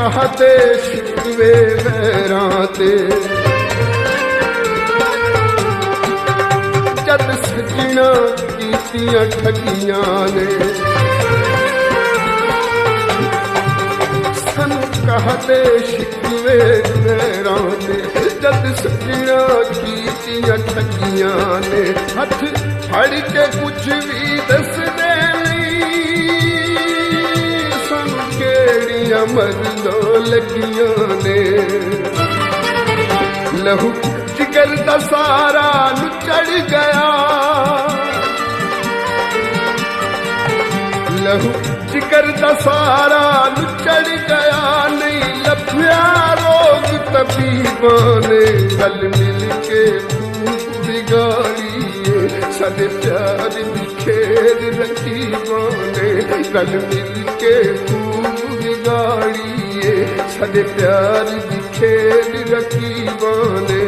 कहते शिकवे वैरां ते जद सजना कीतियां ठगियां ने सन कहते शिकवे वैरां ते जद सजना कीतियां ठगियां ने हथ फड़ के कुछ भी दसदे मरनो लगियां ने लहू जिगर दा सारा चढ़ गया लहू जिगर दा सारा चढ़ गया नहीं लभ्या रोग तबीबां ने गल मिल के बिगाड़िए साडे प्यार दी खेल रकीबां ने गल मिल के गाड़िए साडे प्यार दी खेल रकीबां ने